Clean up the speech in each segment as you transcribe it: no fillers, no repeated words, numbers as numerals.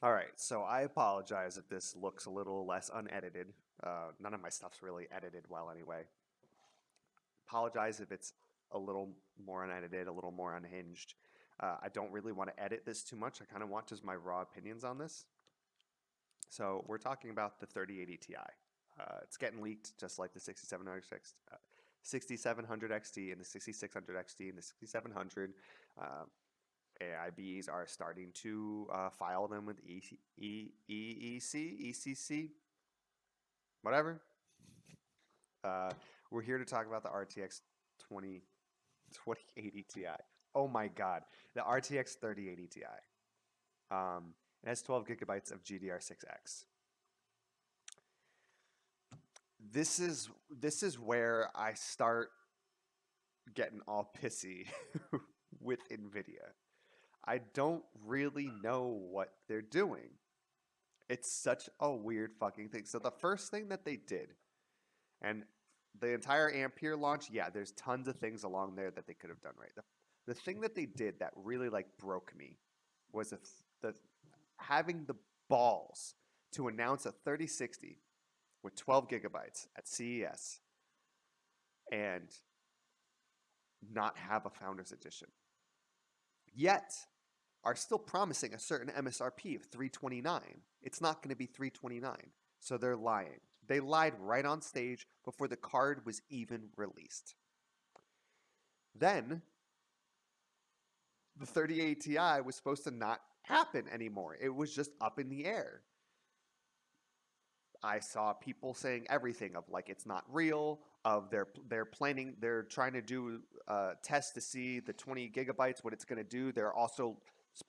All right, so I apologize if this looks a little less unedited. None of my stuff's really edited well anyway. Apologize if it's a little more unedited, a little more unhinged. I don't really want to edit this too much. I kind of want just my raw opinions on this. So we're talking about the 3080 Ti. It's getting leaked just like the 6700 XT and the 6600 XT and the 6700. AIBs are starting to file them with ECC, whatever. We're here to talk about the RTX 2080 Ti. Oh my God, the RTX 3080 Ti. It has 12 gigabytes of GDR6X. This is where I start getting all pissy with Nvidia. I don't really know what they're doing. It's such a weird fucking thing. So the first thing that they did, and the entire Ampere launch, yeah, there's tons of things along there that they could have done right. The thing that they did that really like broke me was the having the balls to announce a 3060 with 12 gigabytes at CES and not have a Founders Edition. Yet are still promising a certain MSRP of 329. It's not going to be 329. So they're lying. They lied right on stage before the card was even released. Then the 3080 Ti was supposed to not happen anymore. It was just up in the air. I saw people saying everything of like it's not real, of they're trying to do a test to see the 20 gigabytes what it's going to do. They're also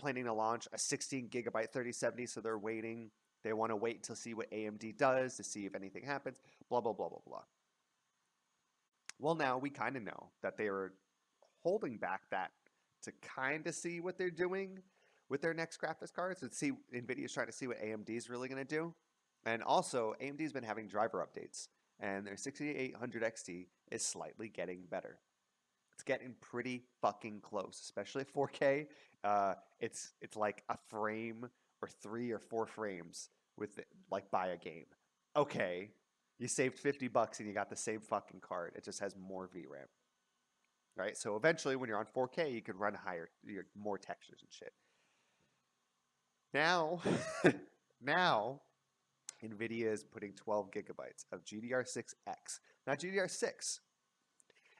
planning to launch a 16 gigabyte 3070, so they're waiting. They want to wait to see what AMD does to see if anything happens. Blah blah blah blah blah. Well, now we kind of know that they are holding back that to kind of see what they're doing with their next graphics cards and see Nvidia's trying to see what AMD is really going to do. And also, AMD's been having driver updates, and their 6800 XT is slightly getting better. It's getting pretty fucking close, especially at 4K. It's like a frame or 3 or 4 frames with like buy a game. Okay, you saved $50 and you got the same fucking card. It just has more VRAM, right? So eventually, when you're on 4K, you can run higher, more textures and shit. Now, now Nvidia is putting 12 gigabytes of GDR6X, not GDR6.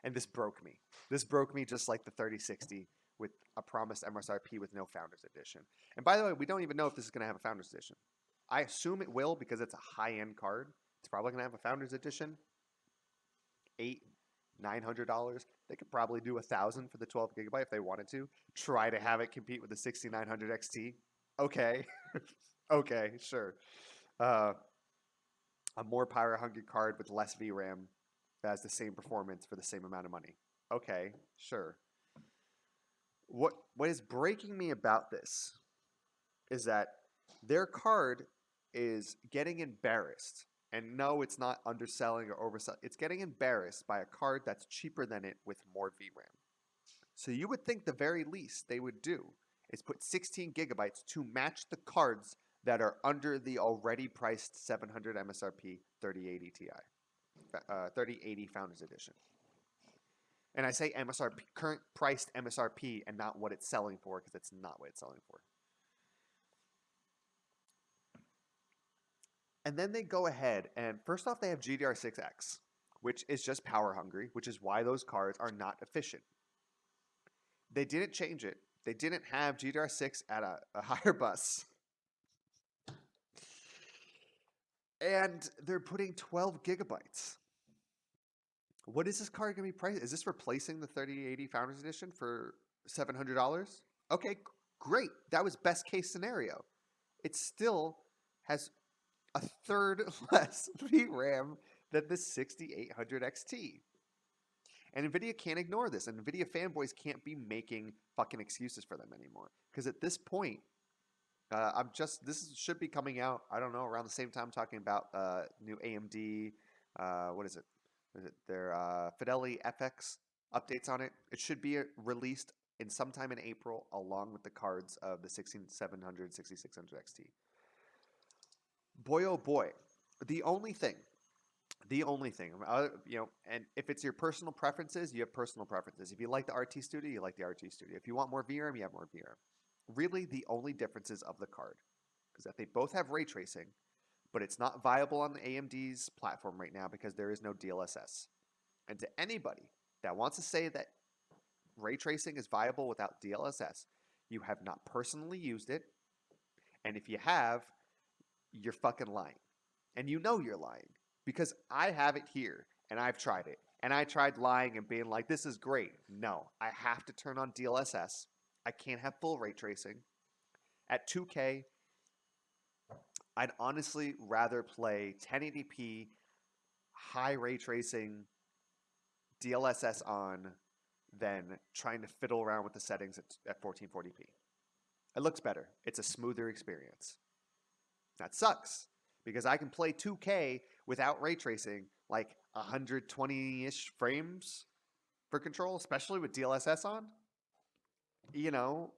And this broke me. This broke me just like the 3060 with a promised MSRP with no Founders Edition. And by the way, we don't even know if this is going to have a Founders Edition. I assume it will because it's a high-end card. It's probably going to have a Founders Edition. $900. They could probably do 1,000 for the 12 gigabyte if they wanted to. Try to have it compete with the 6900 XT. Okay. Okay, sure. A more power-hungry card with less VRAM that has the same performance for the same amount of money. Okay, sure. What is breaking me about this is that their card is getting embarrassed. And no, it's not underselling or overselling. It's getting embarrassed by a card that's cheaper than it with more VRAM. So you would think the very least they would do is put 16 gigabytes to match the cards that are under the already priced 700 MSRP 3080 Ti, 3080 Founders Edition. And I say MSRP, current priced MSRP, and not what it's selling for, because it's not what it's selling for. And then they go ahead and first off, they have GDR6X, which is just power hungry, which is why those cards are not efficient. They didn't change it. They didn't have GDR6 at a higher bus. And they're putting 12 gigabytes. What is this card going to be priced? Is this replacing the 3080 Founders Edition for $700? Okay, great. That was best case scenario. It still has a third less VRAM than the 6800 XT. And Nvidia can't ignore this. And Nvidia fanboys can't be making fucking excuses for them anymore. Because at this point, this should be coming out, I don't know, around the same time talking about new AMD, what is it? Is it their Fidelity FX updates on it? It should be released in sometime in April, along with the cards of the 16700, 6600 XT. Boy, oh boy, the only thing, and if it's your personal preferences, you have personal preferences. If you like the RT Studio, you like the RT Studio. If you want more VRAM, you have more VRAM. Really, the only differences of the card is that they both have ray tracing, but it's not viable on the AMD's platform right now because there is no DLSS. And to anybody that wants to say that ray tracing is viable without DLSS, you have not personally used it, and if you have, you're fucking lying. And you know you're lying because I have it here and I've tried it. And I tried lying and being like, this is great. No, I have to turn on DLSS. I can't have full ray tracing. At 2K, I'd honestly rather play 1080p, high ray tracing, DLSS on than trying to fiddle around with the settings at 1440p. It looks better. It's a smoother experience. That sucks because I can play 2K without ray tracing like 120-ish frames for control, especially with DLSS on. You know,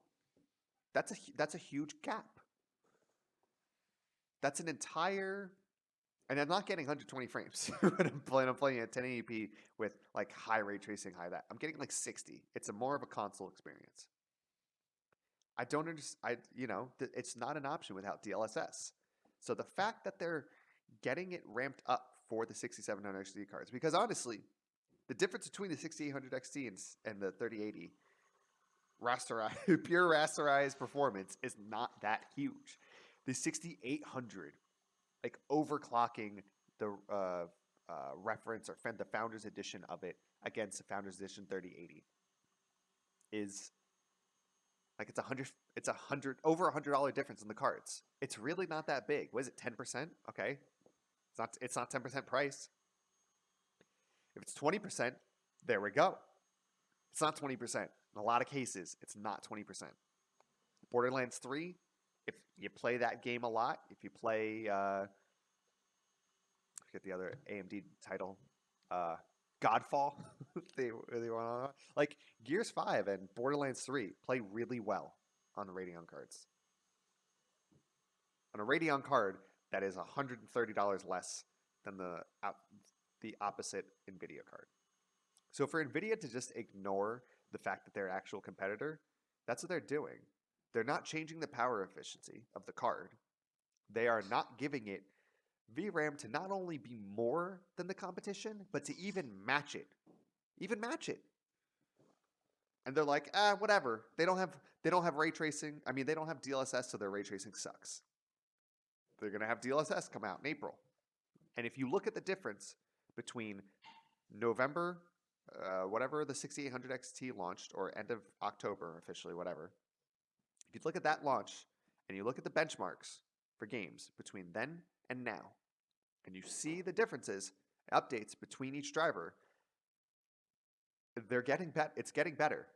that's a huge gap. That's an entire, and I'm not getting 120 frames when I'm playing at 1080p with like high ray tracing, high that. I'm getting like 60. It's a more of a console experience. I don't understand. It's not an option without DLSS. So the fact that they're getting it ramped up for the 6700 XT cards, because honestly, the difference between the 6800 XT and the 3080 rasterized, pure rasterized performance is not that huge. The 6800, like overclocking the reference or the Founders Edition of it against the Founders Edition 3080 is like it's over $100 difference in the cards. It's really not that big. What is it, 10%? Okay. It's not 10% price. If it's 20%, there we go. It's not 20%. In a lot of cases, it's not 20%. Borderlands 3, if you play that game a lot, if you play I forget the other AMD title, Godfall, they went on. Like Gears 5 and Borderlands 3 play really well on the Radeon cards. On a Radeon card that is $130 less than the opposite Nvidia card. So for Nvidia to just ignore the fact that they're an actual competitor, that's what they're doing. They're not changing the power efficiency of the card. They are not giving it VRAM to not only be more than the competition, but to even match it. Even match it. And they're like, whatever. They don't have ray tracing. I mean, they don't have DLSS, so their ray tracing sucks. They're gonna have DLSS come out in April. And if you look at the difference between November, whatever the 6800 XT launched, or end of October officially, whatever. If you look at that launch and you look at the benchmarks for games between then and now, and you see the differences, updates between each driver, it's getting better.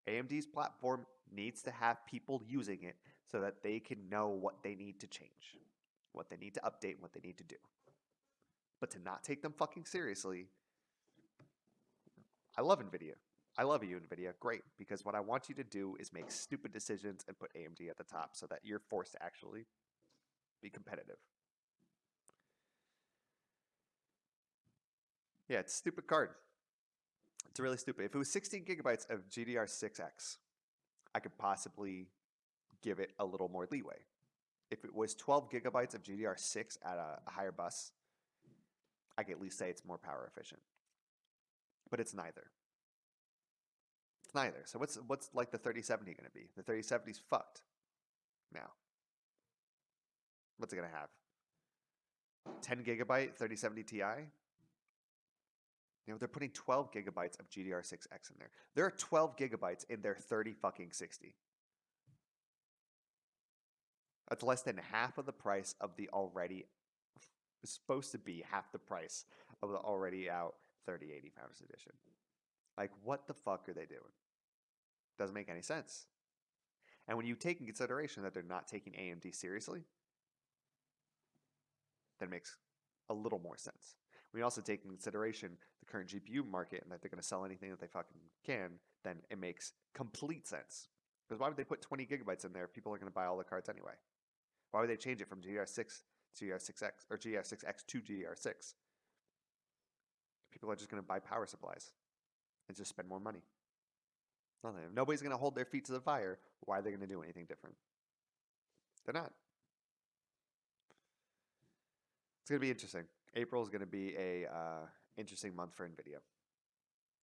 AMD's platform needs to have people using it so that they can know what they need to change, what they need to update, what they need to do. But to not take them fucking seriously, I love Nvidia. I love you, Nvidia. Great, because what I want you to do is make stupid decisions and put AMD at the top so that you're forced to actually be competitive. Yeah, it's a stupid card. It's really stupid. If it was 16 gigabytes of GDR6X, I could possibly give it a little more leeway. If it was 12 gigabytes of GDR6 at a higher bus, I could at least say it's more power efficient. But it's neither. It's neither. So what's like the 3070 going to be? The 3070 is fucked now. What's it going to have? 10 gigabyte 3070 Ti? They're putting 12 gigabytes of GDR6X in there. There are 12 gigabytes in their 30 fucking 60. That's less than half of the price of the already, it's supposed to be half the price of the already out 3080 Founders Edition. Like, what the fuck are they doing? Doesn't make any sense. And when you take in consideration that they're not taking AMD seriously, that makes a little more sense. When you also take into consideration the current GPU market and that they're going to sell anything that they fucking can, then it makes complete sense. Because why would they put 20 gigabytes in there if people are going to buy all the cards anyway? Why would they change it from GDR6 to GDR6X or GDR6X to GDR6? People are just going to buy power supplies and just spend more money. Nothing. If nobody's going to hold their feet to the fire, why are they going to do anything different? They're not. It's going to be interesting. April is going to be a interesting month for Nvidia.